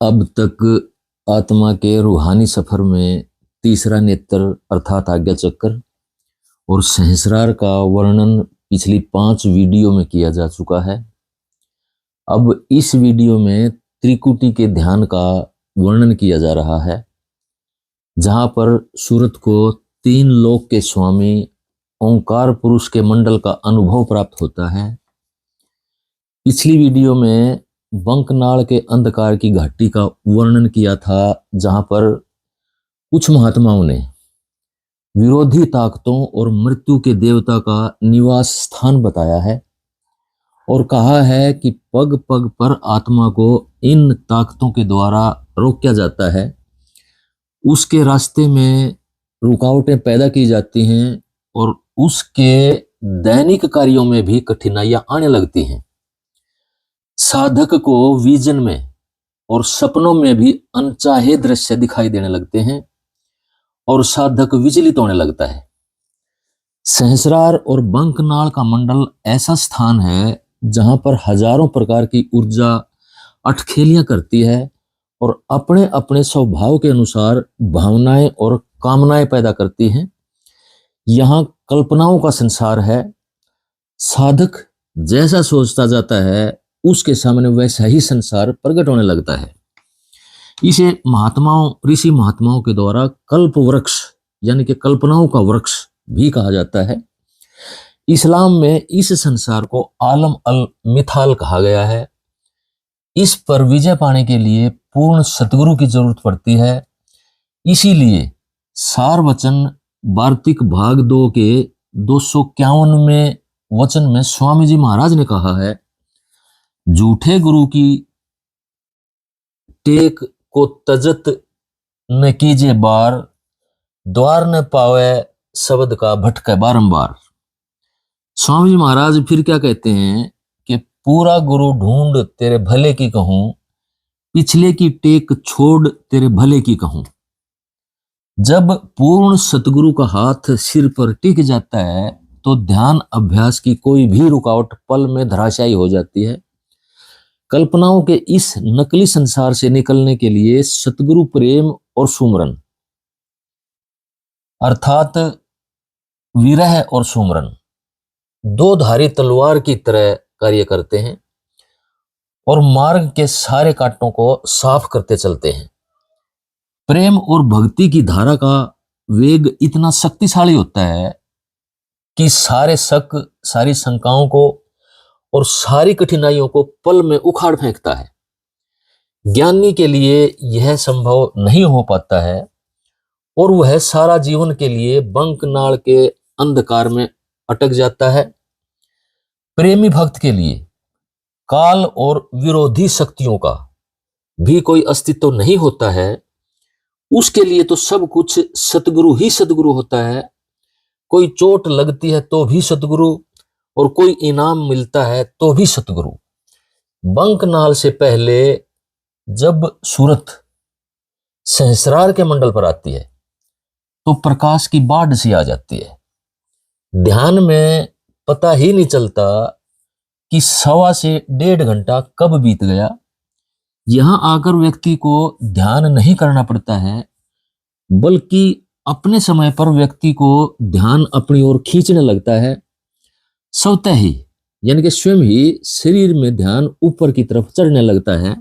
अब तक आत्मा के रूहानी सफर में तीसरा नेत्र अर्थात आज्ञा चक्र और सहस्रार का वर्णन पिछली 5 वीडियो में किया जा चुका है। अब इस वीडियो में त्रिकुटी के ध्यान का वर्णन किया जा रहा है, जहां पर सूरत को 3 लोक के स्वामी ओंकार पुरुष के मंडल का अनुभव प्राप्त होता है। पिछली वीडियो में बंकनाल के अंधकार की घाटी का वर्णन किया था, जहां पर कुछ महात्माओं ने विरोधी ताकतों और मृत्यु के देवता का निवास स्थान बताया है और कहा है कि पग पग पर आत्मा को इन ताकतों के द्वारा रोका जाता है। उसके रास्ते में रुकावटें पैदा की जाती हैं और उसके दैनिक कार्यों में भी कठिनाइयां आने लगती हैं। साधक को विजन में और सपनों में भी अनचाहे दृश्य दिखाई देने लगते हैं और साधक विचलित होने लगता है। सहस्रार और बंकनाल का मंडल ऐसा स्थान है जहां पर हजारों प्रकार की ऊर्जा अटखेलियां करती है और अपने अपने स्वभाव के अनुसार भावनाएं और कामनाएं पैदा करती हैं। यहाँ कल्पनाओं का संसार है। साधक जैसा सोचता जाता है उसके सामने वैसा ही संसार प्रकट होने लगता है। इसे ऋषि महात्माओं के द्वारा कल्प वृक्ष यानी कि कल्पनाओं का वृक्ष भी कहा जाता है। इस्लाम में इस संसार को आलम अल मिथाल कहा गया है। इस पर विजय पाने के लिए पूर्ण सतगुरु की जरूरत पड़ती है। इसीलिए सार वचन वार्तिक भाग 2 के 251वें वचन में स्वामी जी महाराज ने कहा है, झूठे गुरु की टेक को तजत न कीजे बार, द्वार न पावे शब्द का भटके बारंबार। स्वामी जी महाराज फिर क्या कहते हैं कि पूरा गुरु ढूंढ तेरे भले की कहूं, पिछले की टेक छोड़ तेरे भले की कहूं। जब पूर्ण सतगुरु का हाथ सिर पर टिक जाता है तो ध्यान अभ्यास की कोई भी रुकावट पल में धराशायी हो जाती है। कल्पनाओं के इस नकली संसार से निकलने के लिए सतगुरु प्रेम और सुमरन अर्थात विरह और सुमरन 2 धारी तलवार की तरह कार्य करते हैं और मार्ग के सारे कांटों को साफ करते चलते हैं। प्रेम और भक्ति की धारा का वेग इतना शक्तिशाली होता है कि सारे शक, सारी शंकाओं को और सारी कठिनाइयों को पल में उखाड़ फेंकता है। ज्ञानी के लिए यह संभव नहीं हो पाता है और वह सारा जीवन के लिए बंकनाल के अंधकार में अटक जाता है। प्रेमी भक्त के लिए काल और विरोधी शक्तियों का भी कोई अस्तित्व नहीं होता है। उसके लिए तो सब कुछ सतगुरु ही सतगुरु होता है। कोई चोट लगती है तो भी सतगुरु और कोई इनाम मिलता है तो भी सतगुरु। बंकनाल से पहले जब सूरत सहस्रार के मंडल पर आती है तो प्रकाश की बाढ़ सी आ जाती है। ध्यान में पता ही नहीं चलता कि 1.25 से 1.5 घंटा कब बीत गया। यहां आकर व्यक्ति को ध्यान नहीं करना पड़ता है, बल्कि अपने समय पर व्यक्ति को ध्यान अपनी ओर खींचने लगता है। स्वतः ही यानी कि स्वयं ही शरीर में ध्यान ऊपर की तरफ चढ़ने लगता है।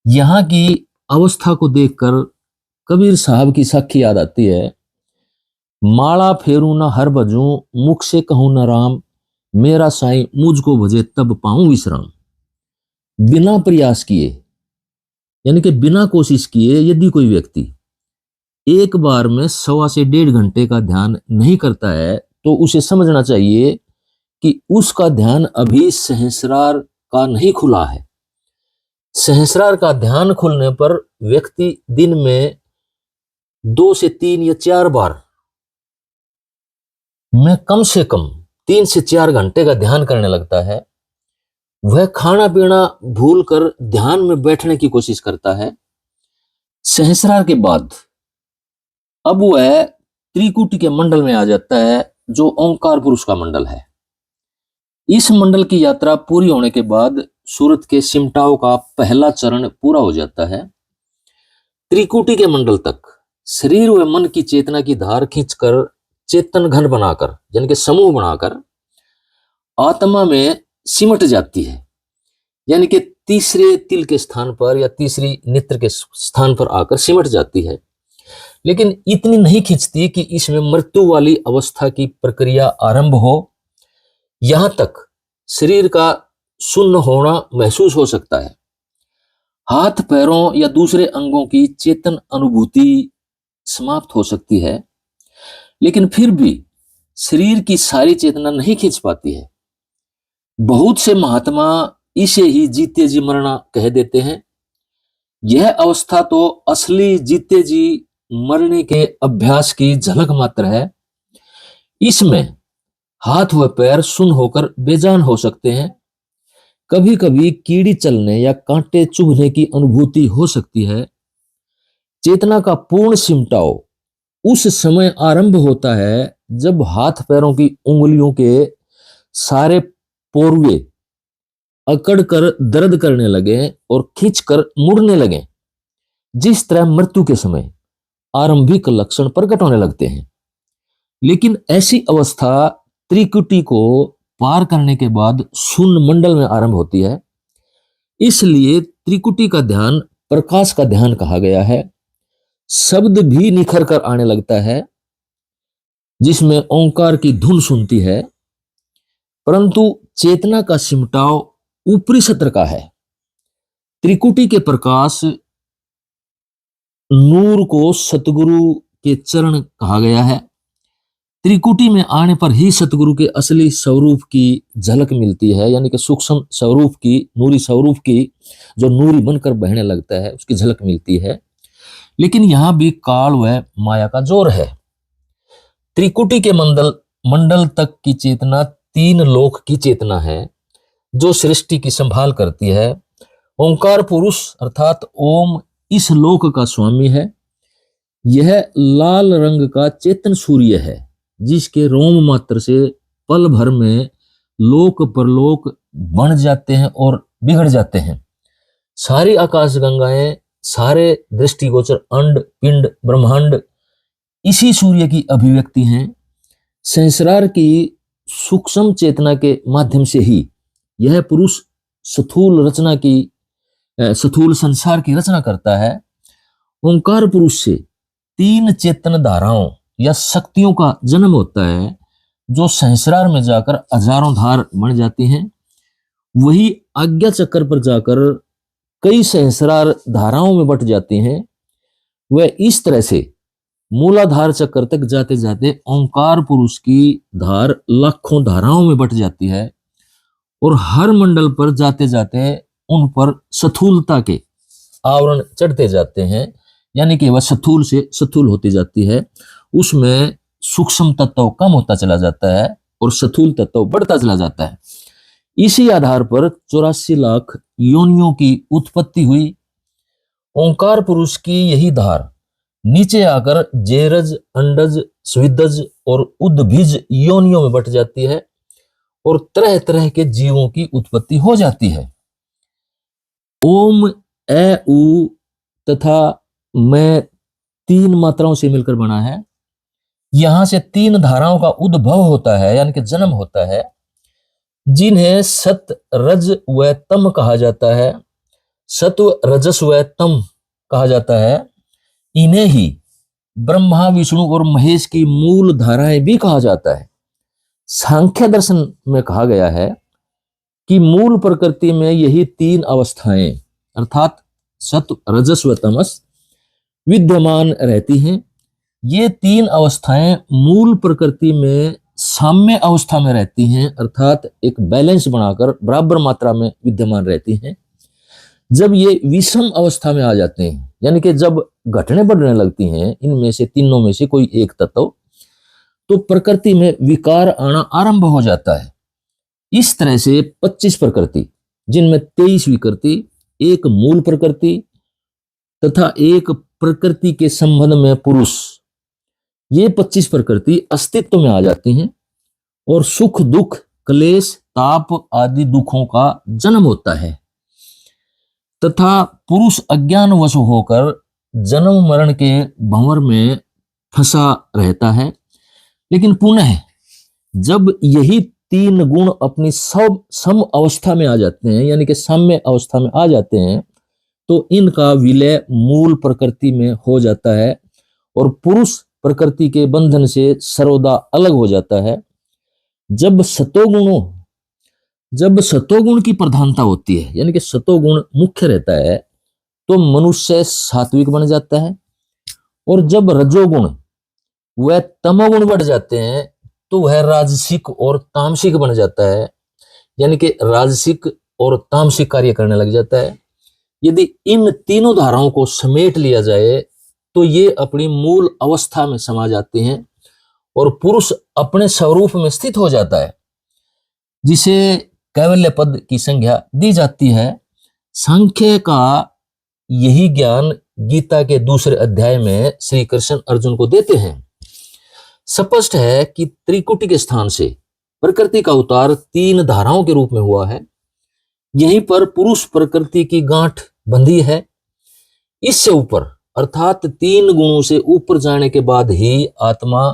यहाँ की अवस्था को देखकर कबीर साहब की साखी याद आती है। माला फेरू ना हर भजूं, मुख से कहूं ना राम, मेरा साईं मुझको भजे तब पाऊं विश्राम। बिना प्रयास किए यानी कि बिना कोशिश किए यदि कोई व्यक्ति एक बार में 1.25 से 1.5 घंटे का ध्यान नहीं करता है तो उसे समझना चाहिए कि उसका ध्यान अभी सहस्रार का नहीं खुला है। सहस्रार का ध्यान खुलने पर व्यक्ति दिन में 2 से 3 या 4 बार में कम से कम 3 से 4 घंटे का ध्यान करने लगता है। वह खाना पीना भूलकर ध्यान में बैठने की कोशिश करता है। सहस्रार के बाद अब वह त्रिकुटी के मंडल में आ जाता है, जो ओंकार पुरुष का मंडल है। इस मंडल की यात्रा पूरी होने के बाद सूरत के सिमटाओं का पहला चरण पूरा हो जाता है। त्रिकुटी के मंडल तक शरीर व मन की चेतना की धार खींचकर चेतन घन बनाकर यानी कि समूह बनाकर आत्मा में सिमट जाती है, यानी कि तीसरे तिल के स्थान पर या तीसरी नेत्र के स्थान पर आकर सिमट जाती है। लेकिन इतनी नहीं खींचती कि इसमें मृत्यु वाली अवस्था की प्रक्रिया आरंभ हो। यहां तक शरीर का शून्य होना महसूस हो सकता है। हाथ पैरों या दूसरे अंगों की चेतन अनुभूति समाप्त हो सकती है, लेकिन फिर भी शरीर की सारी चेतना नहीं खींच पाती है। बहुत से महात्मा इसे ही जीते जी मरना कह देते हैं। यह अवस्था तो असली जीते जी मरने के अभ्यास की झलक मात्र है। इसमें हाथ व पैर सुन्न होकर बेजान हो सकते हैं। कभी कभी कीड़ी चलने या कांटे चुभने की अनुभूति हो सकती है। चेतना का पूर्ण सिमटाव उस समय आरंभ होता है जब हाथ पैरों की उंगलियों के सारे पोरवे अकड़ कर दर्द करने लगे और खींचकर मुड़ने लगे। जिस तरह मृत्यु के समय आरंभिक लक्षण प्रकट होने लगते हैं। लेकिन ऐसी अवस्था त्रिकुटी को पार करने के बाद शून्य मंडल में आरंभ होती है। इसलिए त्रिकुटी का ध्यान प्रकाश का ध्यान कहा गया है। शब्द भी निखर कर आने लगता है, जिसमें ओंकार की धुन सुनती है, परंतु चेतना का सिमटाव ऊपरी सत्र का है। त्रिकुटी के प्रकाश नूर को सतगुरु के चरण कहा गया है। त्रिकुटी में आने पर ही सतगुरु के असली स्वरूप की झलक मिलती है, यानी कि सूक्ष्म स्वरूप की, नूरी स्वरूप की, जो नूरी बनकर बहने लगता है, उसकी झलक मिलती है। लेकिन यहां भी काल व माया का जोर है। त्रिकुटी के मंडल तक की चेतना तीन लोक की चेतना है, जो सृष्टि की संभाल करती है। ओंकार पुरुष अर्थात ओम इस लोक का स्वामी है। यह लाल रंग का चेतन सूर्य है, जिसके रोम मात्र से पल भर में लोक परलोक बन जाते हैं और बिगड़ जाते हैं। सारी आकाश गंगाएं, सारे दृष्टिगोचर अंड पिंड ब्रह्मांड इसी सूर्य की अभिव्यक्ति हैं। संसार की सूक्ष्म चेतना के माध्यम से ही यह पुरुष स्थूल संसार की रचना करता है। ओंकार पुरुष से तीन चेतन धाराओं या शक्तियों का जन्म होता है, जो संसार में जाकर हजारों धार बन जाती हैं। वही आज्ञा चक्र पर जाकर कई सहस्रार धाराओं में बट जाती हैं। वह इस तरह से मूलाधार चक्र तक जाते जाते ओंकार पुरुष की धार लाखों धाराओं में बट जाती है और हर मंडल पर जाते जाते उन पर स्थूलता के आवरण चढ़ते जाते हैं, यानी कि वह स्थूल से स्थूल होती जाती है। उसमें सूक्ष्म तत्व कम होता चला जाता है और स्थूल तत्व बढ़ता चला जाता है। इसी आधार पर 84 लाख योनियों की उत्पत्ति हुई। ओंकार पुरुष की यही धार नीचे आकर जेरज, अंडज, स्विदज और उद्भिज योनियों में बट जाती है और तरह तरह के जीवों की उत्पत्ति हो जाती है। ओम, ए, उ तथा मैं तीन मात्राओं से मिलकर बना है। यहां से तीन धाराओं का उद्भव होता है, यानी कि जन्म होता है, जिन्हें सत, रज व तम कहा जाता है। सत्व, रजस व तम कहा जाता है। इन्हें ही ब्रह्मा, विष्णु और महेश की मूल धाराएं भी कहा जाता है। सांख्य दर्शन में कहा गया है कि मूल प्रकृति में यही तीन अवस्थाएं अर्थात सत्व, रजस व तमस विद्यमान रहती हैं। ये तीन अवस्थाएं मूल प्रकृति में साम्य अवस्था में रहती हैं, अर्थात एक बैलेंस बनाकर बराबर मात्रा में विद्यमान रहती हैं। जब ये विषम अवस्था में आ जाते हैं, यानी कि जब घटने बढ़ने लगती हैं इनमें से तीनों में से कोई एक तत्व, तो प्रकृति में विकार आना आरंभ हो जाता है। इस तरह से 25 प्रकृति, जिनमें 23 विकृति, एक मूल प्रकृति तथा एक प्रकृति के संबंध में पुरुष, ये 25 प्रकृति अस्तित्व में आ जाती हैं और सुख दुख क्लेश, ताप आदि दुखों का जन्म होता है तथा पुरुष अज्ञानवश होकर जन्म मरण के भंवर में फंसा रहता है। लेकिन पुनः जब यही तीन गुण अपनी सब सम अवस्था में आ जाते हैं, यानी कि साम्य अवस्था में आ जाते हैं, तो इनका विलय मूल प्रकृति में हो जाता है और पुरुष प्रकृति के बंधन से सर्वदा अलग हो जाता है। जब सतोगुण की प्रधानता होती है, यानी कि सतोगुण मुख्य रहता है, तो मनुष्य सात्विक बन जाता है। और जब रजोगुण व तमोगुण बढ़ जाते हैं तो वह राजसिक और तामसिक बन जाता है, यानी कि राजसिक और तामसिक कार्य करने लग जाता है। यदि इन तीनों धाराओं को समेट लिया जाए तो ये अपनी मूल अवस्था में समा जाते हैं और पुरुष अपने स्वरूप में स्थित हो जाता है, जिसे कैवल्य पद की संज्ञा दी जाती है। सांख्य का यही ज्ञान गीता के दूसरे अध्याय में श्री कृष्ण अर्जुन को देते हैं। स्पष्ट है कि त्रिकुटी के स्थान से प्रकृति का उतार तीन धाराओं के रूप में हुआ है। यहीं पर पुरुष प्रकृति की गांठ बंधी है। इससे ऊपर अर्थात तीन गुणों से ऊपर जाने के बाद ही आत्मा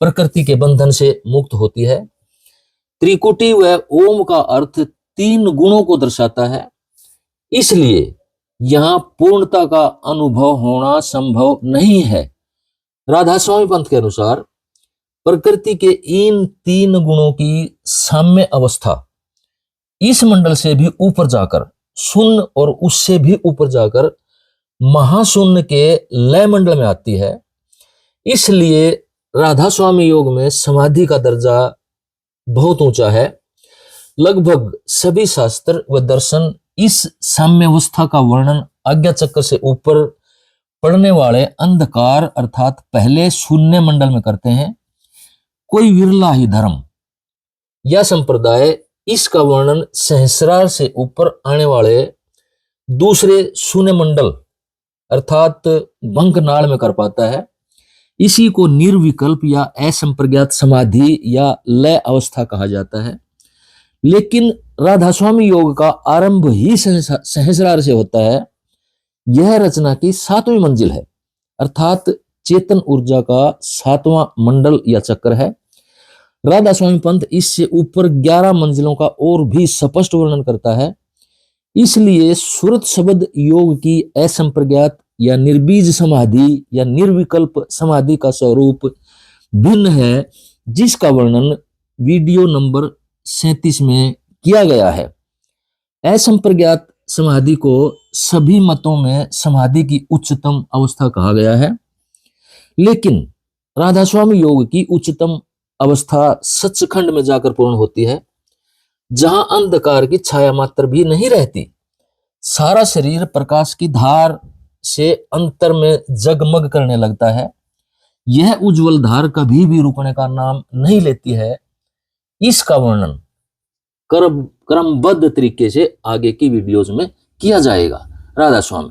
प्रकृति के बंधन से मुक्त होती है। त्रिकुटी व ओम का अर्थ तीन गुणों को दर्शाता है, इसलिए यहां पूर्णता का अनुभव होना संभव नहीं है। राधा स्वामी पंथ के अनुसार प्रकृति के इन तीन गुणों की साम्य अवस्था इस मंडल से भी ऊपर जाकर शून्य और उससे भी ऊपर जाकर महाशून्य के लय मंडल में आती है। इसलिए राधा स्वामी योग में समाधि का दर्जा बहुत ऊंचा है। लगभग सभी शास्त्र व दर्शन इस साम्यावस्था का वर्णन आज्ञा चक्र से ऊपर पड़ने वाले अंधकार अर्थात पहले शून्य मंडल में करते हैं। कोई विरला ही धर्म या संप्रदाय इसका वर्णन सहस्रार से ऊपर आने वाले दूसरे शून्य मंडल अर्थात बंकनाल में कर पाता है। इसी को निर्विकल्प या असंप्रज्ञात समाधि या लय अवस्था कहा जाता है। लेकिन राधा स्वामी योग का आरंभ ही सहस्रार से होता है। यह रचना की 7वीं मंजिल है, अर्थात चेतन ऊर्जा का 7वां मंडल या चक्र है। राधा स्वामी पंथ इससे ऊपर 11 मंजिलों का और भी स्पष्ट वर्णन करता है। इसलिए सुरत शब्द योग की असंप्रज्ञात या निर्बीज समाधि या निर्विकल्प समाधि का स्वरूप भिन्न है, जिसका वर्णन वीडियो नंबर 37 में किया गया है। असंप्रज्ञात समाधि को सभी मतों में समाधि की उच्चतम अवस्था कहा गया है, लेकिन राधा स्वामी योग की उच्चतम अवस्था सचखंड में जाकर पूर्ण होती है, जहां अंधकार की छाया मात्र भी नहीं रहती। सारा शरीर प्रकाश की धार से अंतर में जगमग करने लगता है। यह उज्जवल धार कभी भी रुकने का नाम नहीं लेती है। इसका वर्णन क्रमबद्ध तरीके से आगे की वीडियोज में किया जाएगा। राधा स्वामी।